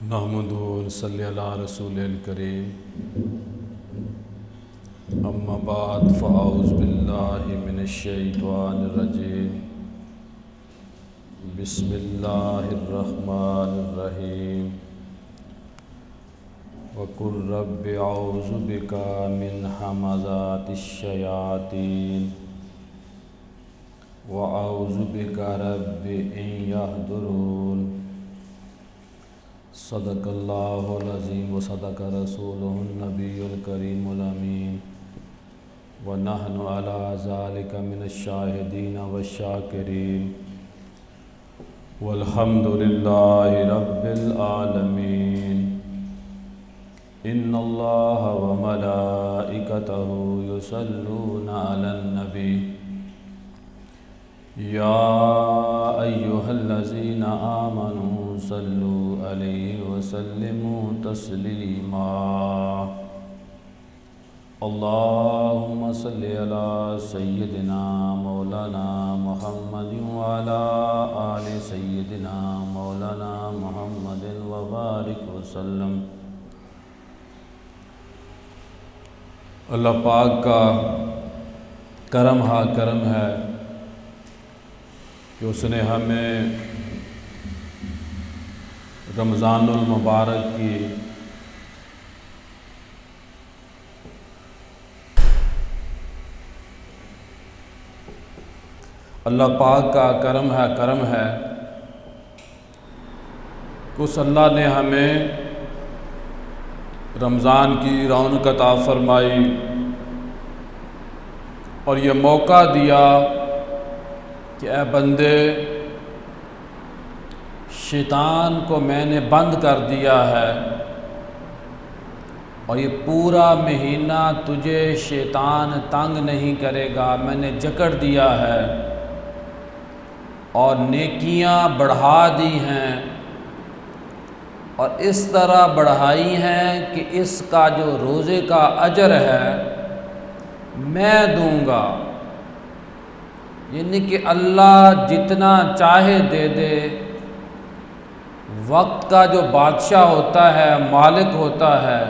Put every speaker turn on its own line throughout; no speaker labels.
नहमदुहु व नसल्ली अला रसूलिल करीम। अम्मा बाद फ़अऊज़ु बिल्लाहि मिनश शैतानिर रजीम। बिस्मिल्लाहिर रहमानिर रहीम। वक़ुल रब्बि अऊज़ु बिका मिन हमाज़ातिश शयातीन व अऊज़ु बिका रब्बि अन यहदुरून। सदक़ल्लाहुल अज़ीम व सदक़ रसूलुहुन नबियुल करीमुल अमीन व नहनु अला ज़ालिका मिनश शाहिदीन व शाकिरीन वल्हम्दुलिल्लाहि रब्बिल आलमीन। इन्नल्लाह व मलाइकतहु युसल्लूना अलन नबी या अय्युहल्लज़ीना आमनू सल्लु अलैहि वसल्लिमू तस्लीमा। अल्लाहुम्मा सल्लि अला सय्यिदिना मौलाना मुहम्मदिन व अला आलि सय्यिदिना मौलाना मुहम्मदिन व बारिक वसल्लम। अल्लाह पाक का करम है कि उसने हमें रमज़ानुल मुबारक की अल्लाह पाक का करम है कि उस अल्लाह ने हमें रमज़ान की रौनक अता फरमाई और ये मौका दिया कि ऐ बंदे, शैतान को मैंने बंद कर दिया है और ये पूरा महीना तुझे शैतान तंग नहीं करेगा। मैंने जकड़ दिया है और नेकियां बढ़ा दी हैं और इस तरह बढ़ाई हैं कि इसका जो रोज़े का अजर है मैं दूंगा। यानी कि अल्लाह जितना चाहे दे दे। वक्त का जो बादशाह होता है, मालिक होता है,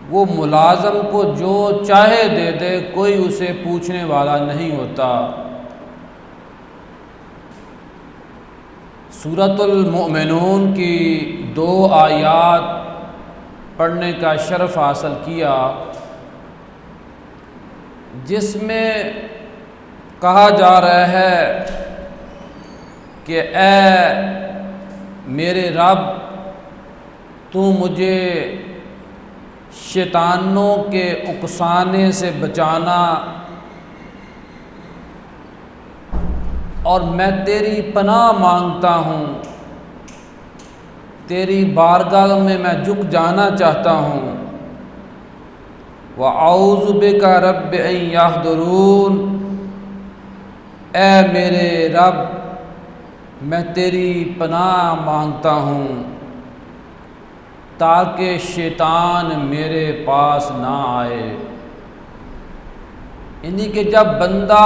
वो मुलाज़म को जो चाहे दे दे, कोई उसे पूछने वाला नहीं होता। सूरतुल मोमिनून की 2 आयात पढ़ने का शर्फ हासिल किया जिसमें कहा जा रहा है कि ऐ मेरे रब, तू मुझे शैतानों के उकसाने से बचाना और मैं तेरी पनाह मांगता हूँ। तेरी बारगाह में मैं झुक जाना चाहता हूँ। व अऊज़ु बिका रब्बि अन यहदुरून। ऐ मेरे रब, मैं तेरी पनाह मांगता हूँ ताकि शैतान मेरे पास ना आए। यानी कि जब बंदा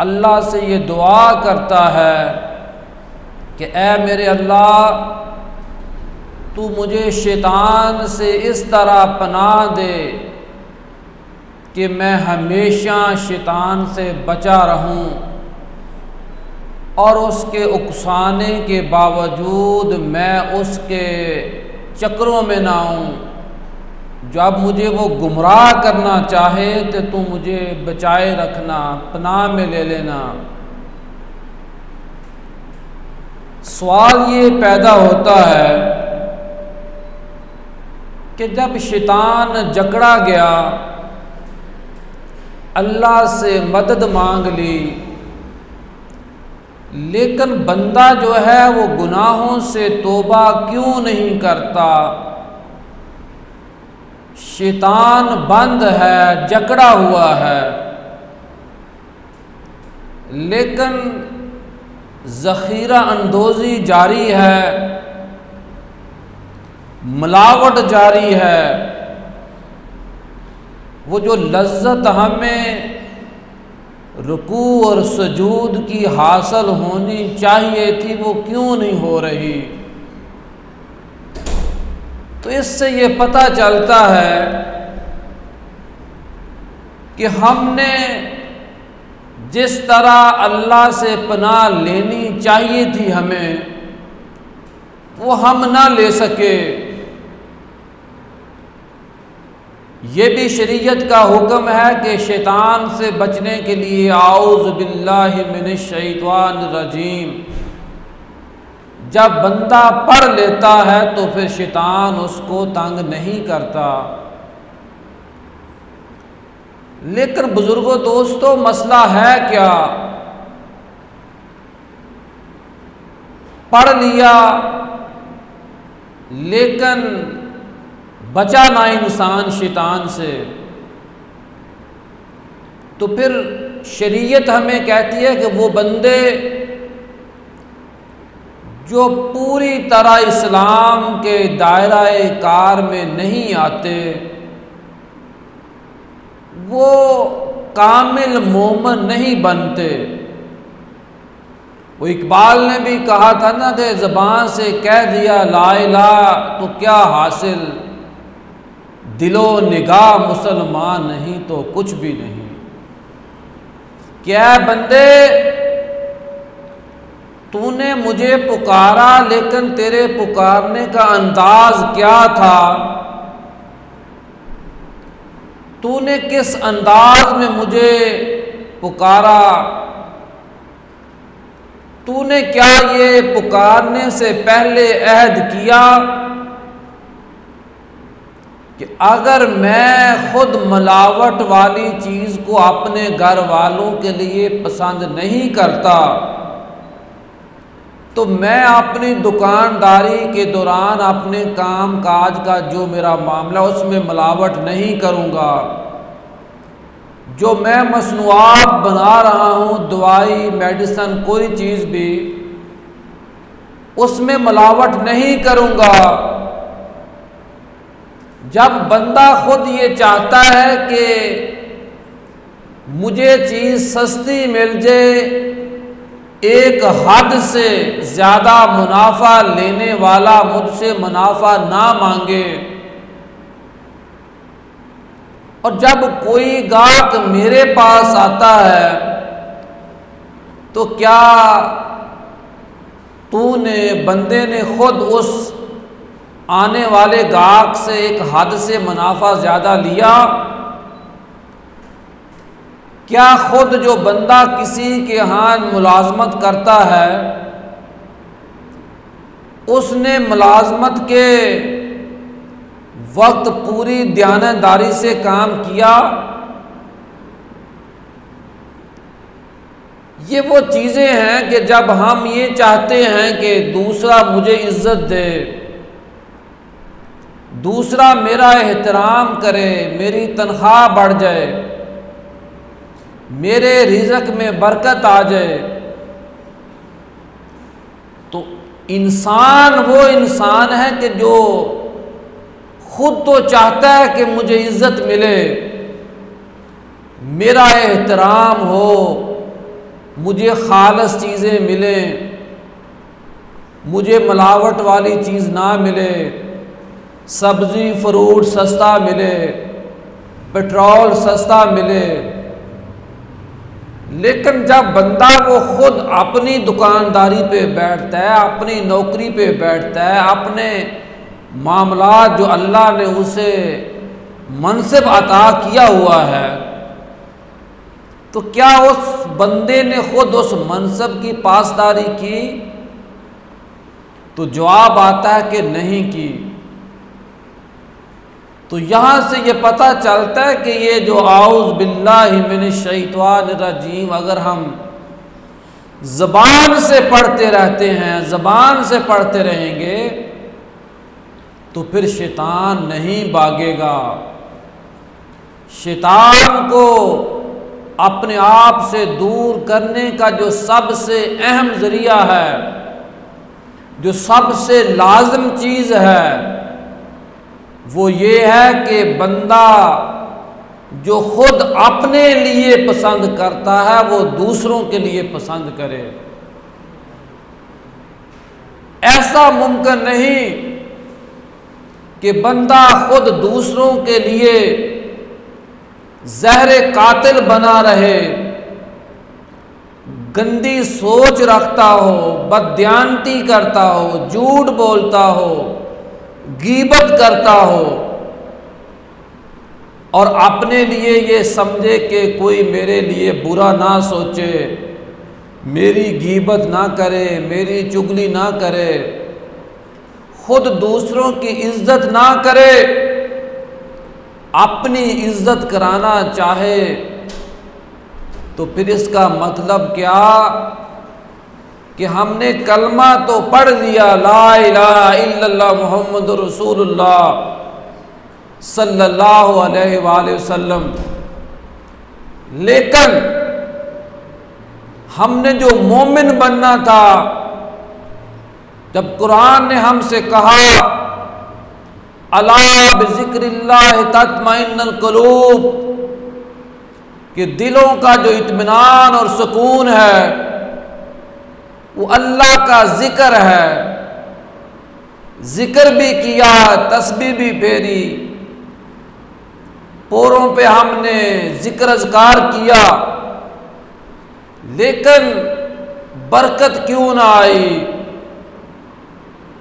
अल्लाह से ये दुआ करता है कि ऐ मेरे अल्लाह, तू मुझे शैतान से इस तरह पनाह दे कि मैं हमेशा शैतान से बचा रहूं और उसके उकसाने के बावजूद मैं उसके चक्रों में ना आऊँ। जब मुझे वो गुमराह करना चाहे तो तू मुझे बचाए रखना, पनाह में ले लेना। सवाल ये पैदा होता है कि जब शैतान जकड़ा गया, अल्लाह से मदद मांग ली, लेकिन बंदा जो है वो गुनाहों से तौबा क्यों नहीं करता? शैतान बंद है, जकड़ा हुआ है, लेकिन ज़ख़ीरा अंदोज़ी जारी है, मिलावट जारी है। वो जो लज्जत हमें रुकू और सुजूद की हासिल होनी चाहिए थी, वो क्यों नहीं हो रही। तो इससे ये पता चलता है कि हमने जिस तरह अल्लाह से पनाह लेनी चाहिए थी हमें, वो हम ना ले सके। ये भी शरीयत का हुक्म है कि शैतान से बचने के लिए आऊज़ु बिल्लाहि मिनश शैतानिर रजीम जब बंदा पढ़ लेता है तो फिर शैतान उसको तंग नहीं करता। लेकिन बुजुर्गों दोस्तों, मसला है क्या? पढ़ लिया लेकिन बचा ना इंसान शैतान से, तो फिर शरीयत हमें कहती है कि वो बंदे जो पूरी तरह इस्लाम के दायरा कार में नहीं आते, वो कामिल मोमिन नहीं बनते। वो इकबाल ने भी कहा था ना कि ज़बान से कह दिया ला इलाहा तो क्या हासिल, दिलो निगाह मुसलमान नहीं तो कुछ भी नहीं। क्या बंदे, तूने मुझे पुकारा लेकिन तेरे पुकारने का अंदाज क्या था? तूने किस अंदाज में मुझे पुकारा? तूने क्या ये पुकारने से पहले अहद किया कि अगर मैं खुद मिलावट वाली चीज़ को अपने घर वालों के लिए पसंद नहीं करता तो मैं अपनी दुकानदारी के दौरान अपने काम काज का जो मेरा मामला उसमें मिलावट नहीं करूँगा। जो मैं मसनूआत बना रहा हूँ, दवाई मेडिसन कोई चीज़ भी, उसमें मिलावट नहीं करूँगा। जब बंदा खुद ये चाहता है कि मुझे चीज़ सस्ती मिल जाए, एक हद से ज़्यादा मुनाफा लेने वाला मुझसे मुनाफा ना मांगे, और जब कोई गाहक मेरे पास आता है तो क्या बंदे ने खुद उस आने वाले गाहक से एक हद से मुनाफा ज़्यादा लिया? क्या खुद जो बंदा किसी के यहाँ मुलाजमत करता है उसने मुलाजमत के वक्त पूरी दयानतदारी से काम किया? ये वो चीज़ें हैं कि जब हम ये चाहते हैं कि दूसरा मुझे इज्जत दे, दूसरा मेरा एहतराम करे, मेरी तनख्वाह बढ़ जाए, मेरे रिज़्क़ में बरकत आ जाए, तो इंसान वो इंसान है कि जो खुद तो चाहता है कि मुझे इज्जत मिले, मेरा एहतराम हो, मुझे खालस चीज़ें मिलें, मुझे मिलावट वाली चीज़ ना मिले, सब्ज़ी फ्रूट सस्ता मिले, पेट्रोल सस्ता मिले। लेकिन जब बंदा वो खुद अपनी दुकानदारी पे बैठता है, अपनी नौकरी पे बैठता है, अपने मामलात जो अल्लाह ने उसे मनसिब अता किया हुआ है, तो क्या उस बंदे ने खुद उस मनसब की पासदारी की? तो जवाब आता है कि नहीं की। तो यहाँ से ये पता चलता है कि ये जो आऊज़ बिल्लाहि मिनश शैतानिर रजीम अगर हम ज़बान से पढ़ते रहते हैं, ज़बान से पढ़ते रहेंगे, तो फिर शैतान नहीं भागेगा। शैतान को अपने आप से दूर करने का जो सबसे अहम ज़रिया है, जो सबसे लाज़िम चीज़ है, वो ये है कि बंदा जो खुद अपने लिए पसंद करता है वो दूसरों के लिए पसंद करे। ऐसा मुमकिन नहीं कि बंदा खुद दूसरों के लिए जहर कातिल बना रहे, गंदी सोच रखता हो, बददियानती करता हो, झूठ बोलता हो, गीबत करता हो और अपने लिए ये समझे कि कोई मेरे लिए बुरा ना सोचे, मेरी गीबत ना करे, मेरी चुगली ना करे, खुद दूसरों की इज्जत ना करे, अपनी इज्जत कराना चाहे, तो फिर इसका मतलब क्या कि हमने कलमा तो पढ़ लिया, ला इलाहा इल्लल्लाह मुहम्मदुर रसूलुल्लाह सल्लल्लाहु अलैहि वसल्लम, लेकिन हमने जो मोमिन बनना था, जब कुरान ने हमसे कहा अला बिज़िक्रिल्लाह तत्मइन्नुल कुलूब, कि दिलों का जो इत्मीनान और सुकून है वो अल्लाह का जिक्र है, जिक्र भी किया, तस्बीह भी फेरी, पोरों पे हमने जिक्र अज़कार किया, लेकिन बरकत क्यों ना आई?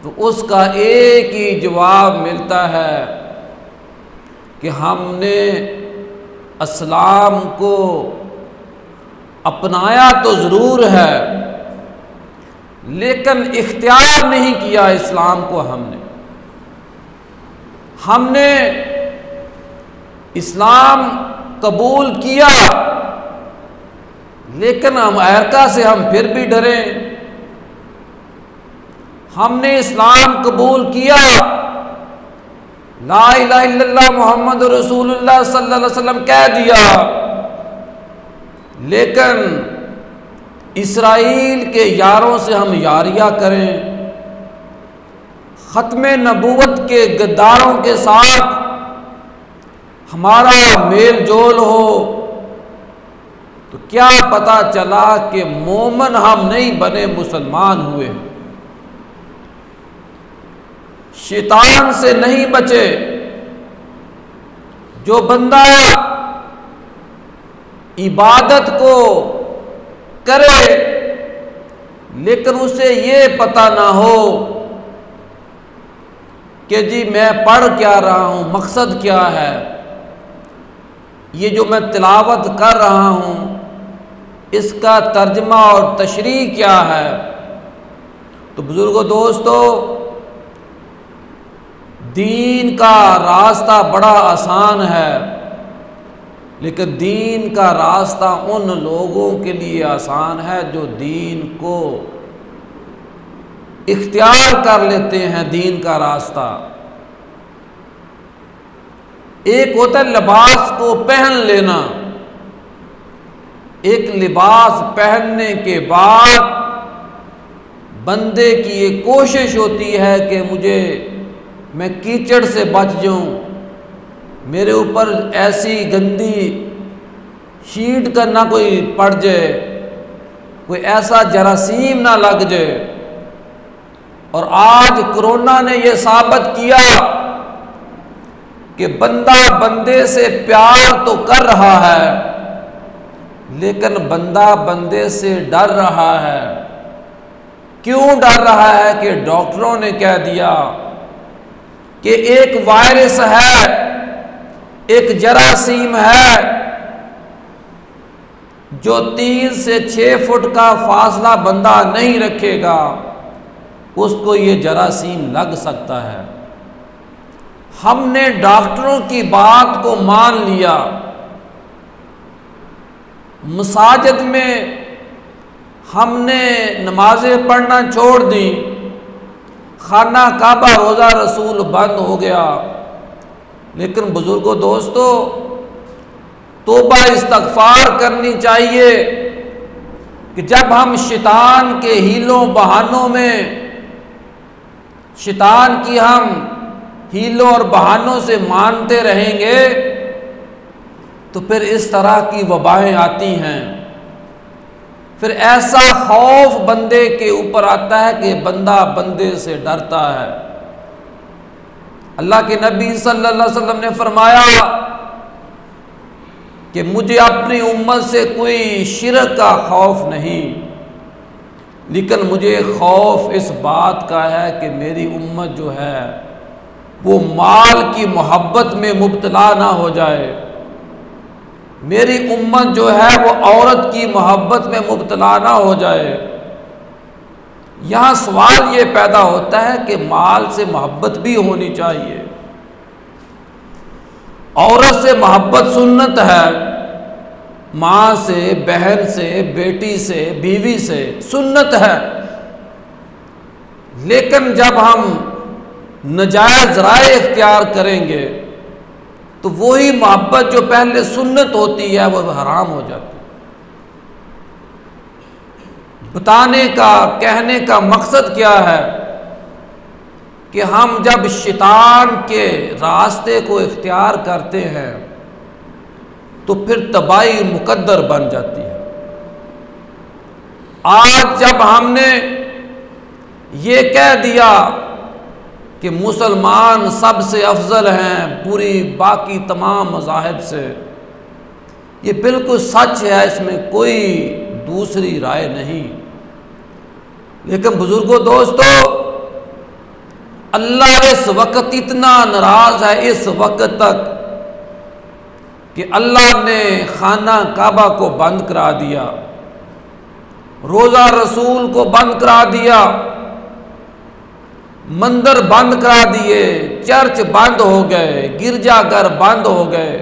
तो उसका एक ही जवाब मिलता है कि हमने इस्लाम को अपनाया तो ज़रूर है, लेकिन इख्तियार नहीं किया इस्लाम को। हमने इस्लाम कबूल किया, लेकिन अमेरिका से हम फिर भी डरे। हमने इस्लाम कबूल किया, ला इलाहा इल्लल्लाह मुहम्मद रसूलुल्लाह सल्लल्लाहु अलैहि वसल्लम कह दिया, लेकिन इसराइल के यारों से हम यारियां करें, ख़त्मे नबूवत के गद्दारों के साथ हमारा मेल जोल हो, तो क्या पता चला कि मोमन हम नहीं बने, मुसलमान हुए। शैतान से नहीं बचे। जो बंदा इबादत को करे लेकिन उसे ये पता ना हो कि जी मैं पढ़ क्या रहा हूँ, मकसद क्या है, ये जो मैं तिलावत कर रहा हूँ इसका तर्जमा और तशरीह क्या है। तो बुजुर्गों, दोस्तों, दीन का रास्ता बड़ा आसान है, लेकिन दीन का रास्ता उन लोगों के लिए आसान है जो दीन को इख्तियार कर लेते हैं। दीन का रास्ता एक होता है लिबास को पहन लेना, एक लिबास पहनने के बाद बंदे की ये कोशिश होती है कि मैं कीचड़ से बच जाऊं, मेरे ऊपर ऐसी गंदी शीट का ना कोई पड़ जाए, कोई ऐसा जरासीम ना लग जाए। और आज कोरोना ने यह साबित किया कि बंदा बंदे से प्यार तो कर रहा है, लेकिन बंदा बंदे से डर रहा है। क्यों डर रहा है? कि डॉक्टरों ने कह दिया कि एक वायरस है, एक जरासीम है जो 3 से 6 फुट का फासला बंदा नहीं रखेगा, उसको ये जरासीम लग सकता है। हमने डॉक्टरों की बात को मान लिया, मसाजिद में हमने नमाजें पढ़ना छोड़ दी, खाना काबा रोज़ा रसूल बंद हो गया। लेकिन बुजुर्गों, दोस्तों, तौबा इस्तगफार करनी चाहिए कि जब हम शैतान के हीलों बहानों में, शैतान की हम हीलों और बहानों से मानते रहेंगे तो फिर इस तरह की वबाएं आती हैं। फिर ऐसा खौफ बंदे के ऊपर आता है कि बंदा बंदे से डरता है। अल्लाह के नबी सल्लल्लाहु अलैहि वसल्लम ने फरमाया कि मुझे अपनी उम्मत से कोई शिरक का खौफ नहीं, लेकिन मुझे खौफ इस बात का है कि मेरी उम्मत जो है वो माल की मोहब्बत में मुब्तला ना हो जाए, मेरी उम्मत जो है वो औरत की मोहब्बत में मुब्तला ना हो जाए। यहाँ सवाल ये पैदा होता है कि माल से मोहब्बत भी होनी चाहिए, औरत से मोहब्बत सुन्नत है, माँ से, बहन से, बेटी से, बीवी से सुन्नत है। लेकिन जब हम नाजायज़ राय इख्तियार करेंगे तो वही मोहब्बत जो पहले सुन्नत होती है वो हराम हो जाती है। बताने का, कहने का मकसद क्या है कि हम जब शैतान के रास्ते को इख्तियार करते हैं तो फिर तबाही मुकद्दर बन जाती है। आज जब हमने ये कह दिया कि मुसलमान सबसे अफजल हैं पूरी बाकी तमाम मज़ाहिब से, ये बिल्कुल सच है, इसमें कोई दूसरी राय नहीं। लेकिन बुजुर्गों, दोस्तों, अल्लाह इस वक्त इतना नाराज़ है इस वक्त तक कि अल्लाह ने खाना काबा को बंद करा दिया, रोज़ा रसूल को बंद करा दिया, मंदिर बंद करा दिए, चर्च बंद हो गए, गिरजाघर बंद हो गए,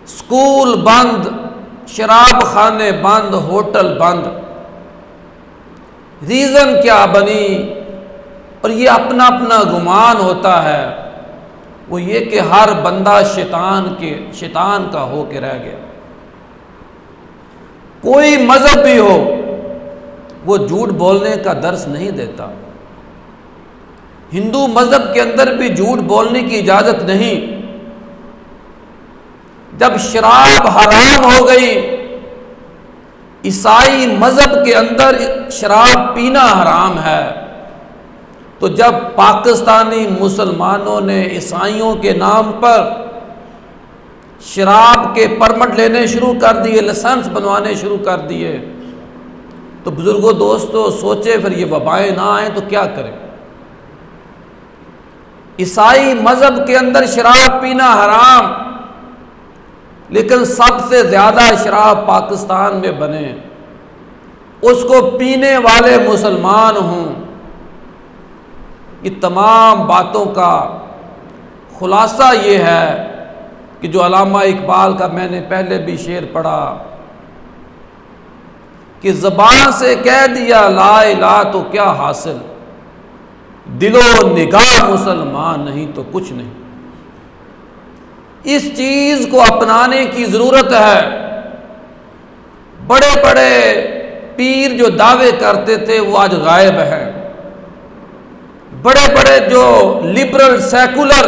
स्कूल बंद, शराब खाने बंद, होटल बंद। रीज़न क्या बनी? और ये अपना अपना गुमान होता है, वो ये कि हर बंदा शैतान का हो के रह गया। कोई मजहब भी हो वो झूठ बोलने का दर्स नहीं देता। हिंदू मजहब के अंदर भी झूठ बोलने की इजाजत नहीं। जब शराब हराम हो गई, ईसाई मजहब के अंदर शराब पीना हराम है, तो जब पाकिस्तानी मुसलमानों ने ईसाइयों के नाम पर शराब के परमिट लेने शुरू कर दिए, लाइसेंस बनवाने शुरू कर दिए, तो बुजुर्गों, दोस्तों, सोचे फिर ये वबाएं ना आए तो क्या करें। ईसाई मजहब के अंदर शराब पीना हराम, लेकिन सबसे ज्यादा शराब पाकिस्तान में बने, उसको पीने वाले मुसलमान हों। ये तमाम बातों का खुलासा ये है कि जो अल्लामा इकबाल का मैंने पहले भी शेर पढ़ा कि ज़बान से कह दिया ला इलाहा तो क्या हासिल, दिलो निगाह मुसलमान नहीं तो कुछ नहीं। इस चीज़ को अपनाने की ज़रूरत है। बड़े बड़े पीर जो दावे करते थे वो आज गायब हैं। बड़े बड़े जो लिबरल सेकुलर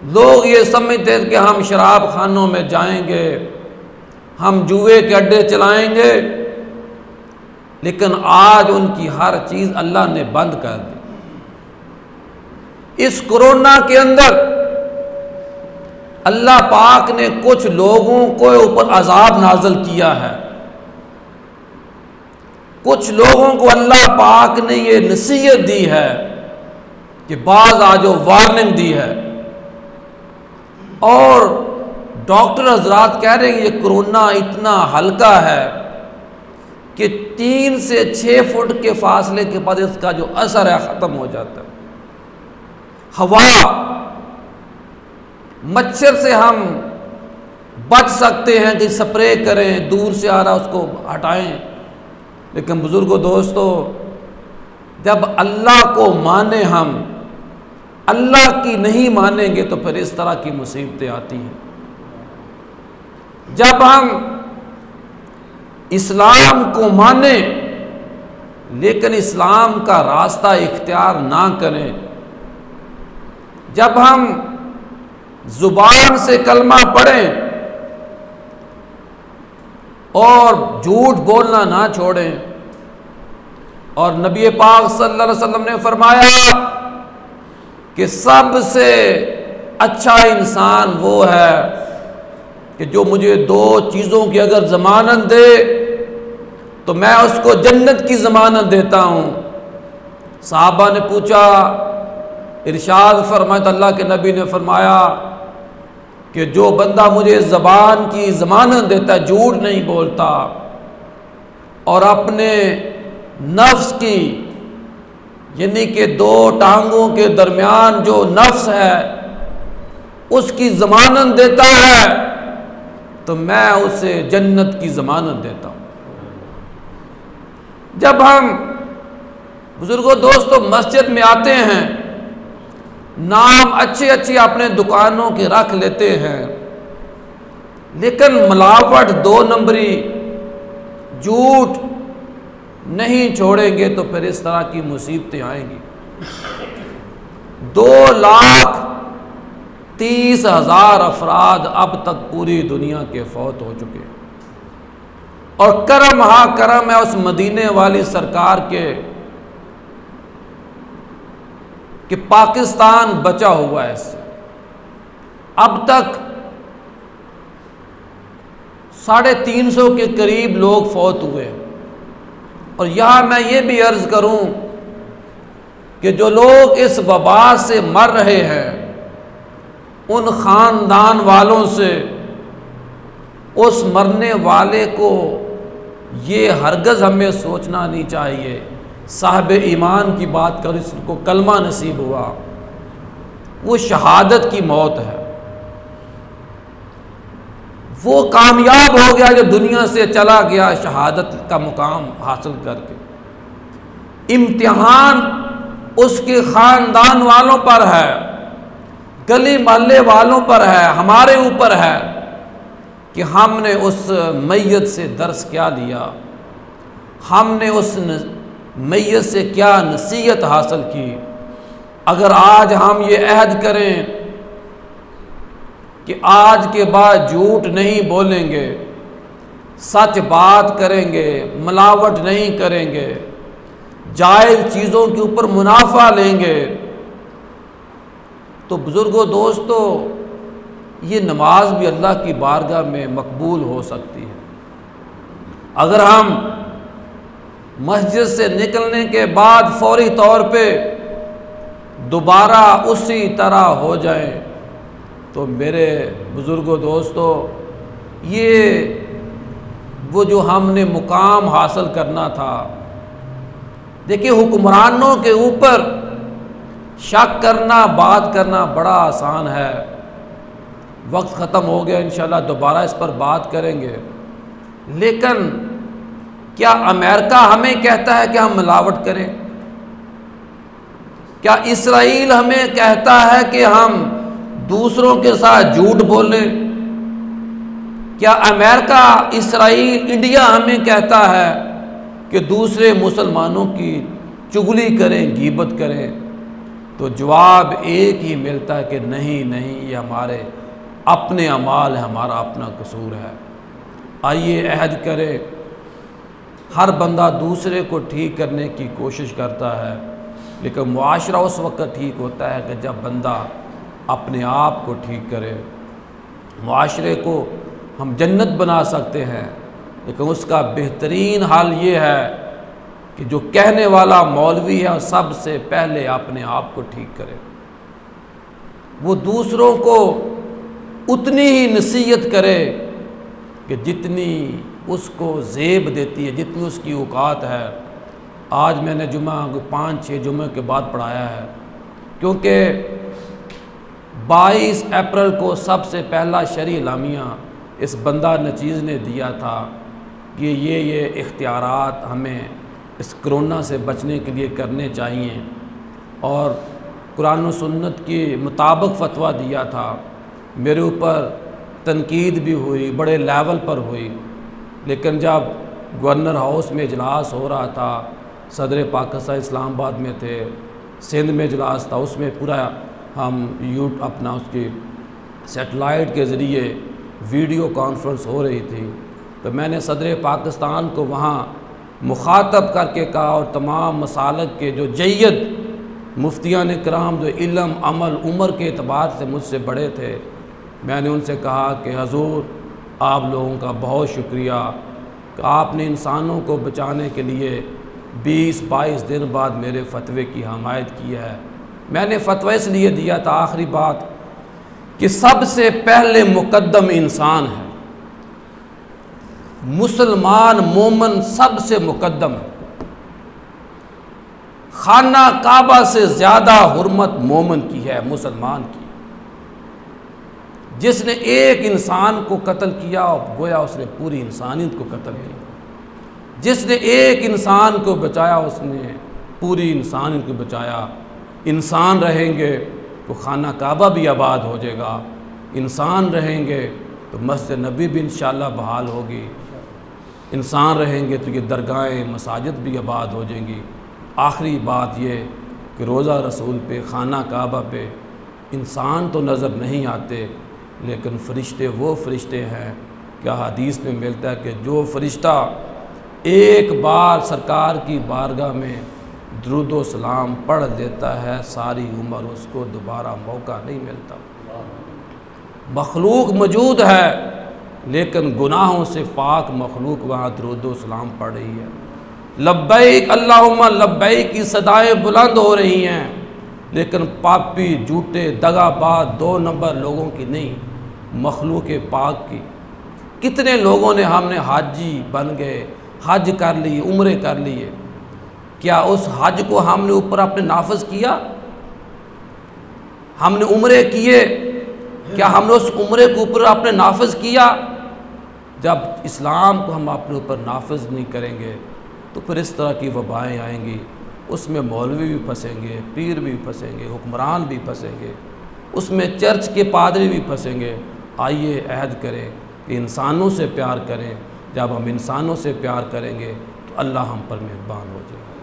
लोग ये समझते थे कि हम शराब खानों में जाएंगे, हम जुए के अड्डे चलाएंगे, लेकिन आज उनकी हर चीज़ अल्लाह ने बंद कर दी। इस कोरोना के अंदर अल्लाह पाक ने कुछ लोगों को ऊपर अजाब नाज़िल किया है। कुछ लोगों को अल्लाह पाक ने ये नसीहत दी है कि बाज आजो, वार्निंग दी है। और डॉक्टर हजरात कह रहे हैं ये कोरोना इतना हल्का है कि 3 से 6 फुट के फासले के बाद इसका जो असर है ख़त्म हो जाता है। हवा, मच्छर से हम बच सकते हैं कि स्प्रे करें, दूर से आ रहा उसको हटाएं, लेकिन बुजुर्गों, दोस्तों, जब अल्लाह को माने हम, अल्लाह की नहीं मानेंगे तो फिर इस तरह की मुसीबतें आती हैं। जब हम इस्लाम को माने लेकिन इस्लाम का रास्ता इख्तियार ना करें, जब हम ज़ुबान से कलमा पढ़ें और झूठ बोलना ना छोड़ें। और नबी पाक सल्लल्लाहु अलैहि वसल्लम ने फरमाया कि सबसे अच्छा इंसान वो है कि जो मुझे दो चीज़ों की अगर ज़मानत दे तो मैं उसको जन्नत की ज़मानत देता हूँ। साहबा ने पूछा, इरशाद फरमाया, अल्लाह के नबी ने फरमाया कि जो बंदा मुझे ज़बान की ज़मानत देता है, झूठ नहीं बोलता, और अपने नफ्स की यानी कि दो टांगों के दरमियान जो नफ्स है उसकी ज़मानत देता है, तो मैं उसे जन्नत की ज़मानत देता हूँ। जब हम बुजुर्गों दोस्तों मस्जिद में आते हैं, नाम अच्छे अच्छे अपने दुकानों के रख लेते हैं, लेकिन मिलावट, दो नंबरी, झूठ नहीं छोड़ेंगे तो फिर इस तरह की मुसीबतें आएंगी। 2,30,000 अफराद अब तक पूरी दुनिया के फौत हो चुके हैं, और करम हा करम है उस मदीने वाली सरकार के कि पाकिस्तान बचा हुआ है। इससे अब तक 350 के करीब लोग फौत हुए। और यहाँ मैं ये भी अर्ज़ करूँ कि जो लोग इस वबा से मर रहे हैं, उन ख़ानदान वालों से उस मरने वाले को ये हरगज़ हमें सोचना नहीं चाहिए साहब ईमान की बात कर, इसको कलमा नसीब हुआ, वो शहादत की मौत है, वो कामयाब हो गया जो दुनिया से चला गया शहादत का मुकाम हासिल करके। इम्तिहान उसके ख़ानदान वालों पर है, गली मोहल्ले वालों पर है, हमारे ऊपर है कि हमने उस मैयत से दर्स क्या लिया, हमने उस मैयत से क्या नसीहत हासिल की। अगर आज हम ये अहद करें कि आज के बाद झूठ नहीं बोलेंगे, सच बात करेंगे, मिलावट नहीं करेंगे, जायज़ चीज़ों के ऊपर मुनाफा लेंगे, तो बुज़ुर्गों दोस्तों ये नमाज भी अल्लाह की बारगाह में मकबूल हो सकती है। अगर हम मस्जिद से निकलने के बाद फौरी तौर पे दोबारा उसी तरह हो जाए तो मेरे बुज़ुर्गों दोस्तों ये वो जो हमने मुकाम हासिल करना था। देखिए, हुक्मरानों के ऊपर शक करना, बात करना बड़ा आसान है। वक्त ख़त्म हो गया, इंशाल्लाह दोबारा इस पर बात करेंगे। लेकिन क्या अमेरिका हमें कहता है कि हम मिलावट करें? क्या इसराइल हमें कहता है कि हम दूसरों के साथ झूठ बोलें? क्या अमेरिका, इसराइल, इंडिया हमें कहता है कि दूसरे मुसलमानों की चुगली करें, गीबत करें? तो जवाब एक ही मिलता है कि नहीं नहीं, ये हमारे अपने अमाल है, हमारा अपना कसूर है। आइए अहद करें, हर बंदा दूसरे को ठीक करने की कोशिश करता है, लेकिन मुआशरा उस वक्त ठीक होता है कि जब बंदा अपने आप को ठीक करे। मुआशरे को हम जन्नत बना सकते हैं, लेकिन उसका बेहतरीन हाल ये है कि जो कहने वाला मौलवी है सबसे पहले अपने आप को ठीक करे। वो दूसरों को उतनी ही नसीहत करे कि जितनी उसको ज़ेब देती है, जितनी उसकी औकात है। आज मैंने जुमा 5-6 जुमे के बाद पढ़ाया है, क्योंकि 22 अप्रैल को सबसे पहला शरई इलामिया इस बंदा नचीज़ ने दिया था कि ये इख्तियारात हमें इस कोरोना से बचने के लिए करने चाहिए, और कुरान व सुन्नत के मुताबिक फ़तवा दिया था। मेरे ऊपर तनकीद भी हुई, बड़े लेवल पर हुई, लेकिन जब गवर्नर हाउस में इजलास हो रहा था, सदर पाकिस्तान इस्लामाबाद में थे, सिंध में इजलास था, उसमें पूरा हम अपना उसकी सेटेलाइट के ज़रिए वीडियो कॉन्फ्रेंस हो रही थी, तो मैंने सदर पाकिस्तान को वहाँ मुखातब करके कहा और तमाम मसालक के जो जय्यद मुफ्तियान कराम जो इल्म अमल उम्र के एतबार से मुझसे बड़े थे, मैंने उनसे कहा कि हजूर आप लोगों का बहुत शुक्रिया कि आपने इंसानों को बचाने के लिए 20-22 दिन बाद मेरे फतवे की हमायत की है। मैंने फतवा इसलिए दिया था, आखिरी बात, कि सबसे पहले मुकद्दम इंसान है, मुसलमान मोमन सबसे मुकद्दम है। खाना काबा से ज़्यादा हुर्मत मोमन की है, मुसलमान की। जिसने एक इंसान को कत्ल किया गोया उसने पूरी इंसानियत को कत्ल किया, जिसने एक इंसान को बचाया उसने पूरी इंसानियत को बचाया। इंसान रहेंगे तो खाना काबा भी आबाद हो जाएगा, इंसान रहेंगे तो मस्जिद नबी भी इंशाअल्लाह बहाल होगी, इंसान रहेंगे तो ये दरगाहें मसाजिद भी आबाद हो जाएंगी। आखिरी बात ये कि रोज़ा रसूल पे, खाना काबा पे इंसान तो नज़र नहीं आते, लेकिन फ़रिश्ते वो फ़रिश्ते हैं, क्या हदीस में मिलता है कि जो फ़रिश्ता एक बार सरकार की बारगाह में दुरूद व सलाम पढ़ देता है, सारी उम्र उसको दोबारा मौका नहीं मिलता। मखलूक मौजूद है लेकिन गुनाहों से पाक मखलूक वहाँ दुरूद व सलाम पढ़ रही है। लब्बैक अल्लाहुम्मा लब्बैक की सदाएँ बुलंद हो रही हैं, लेकिन पापी झूठे दगाबाज 2 नंबर लोगों की नहीं, मखलूक पाक की। कितने लोगों ने हमने हाजी बन गए, हज कर लिए, उम्रे कर लिए, क्या उस हज को हमने ऊपर अपने नाफिज किया? हमने उम्रे किए, क्या हमने उस उम्रे के ऊपर अपने नाफिज किया? जब इस्लाम को हम अपने ऊपर नाफिज नहीं करेंगे तो फिर इस तरह की वबाएँ आएंगी, उसमें मौलवी भी फंसेंगे, पीर भी फंसेंगे, हुक्मरान भी फंसेंगे, उसमें चर्च के पादरी भी फंसेंगे। आइए अहद करें कि इंसानों से प्यार करें। जब हम इंसानों से प्यार करेंगे तो अल्लाह हम पर मेहरबान हो जाएगा।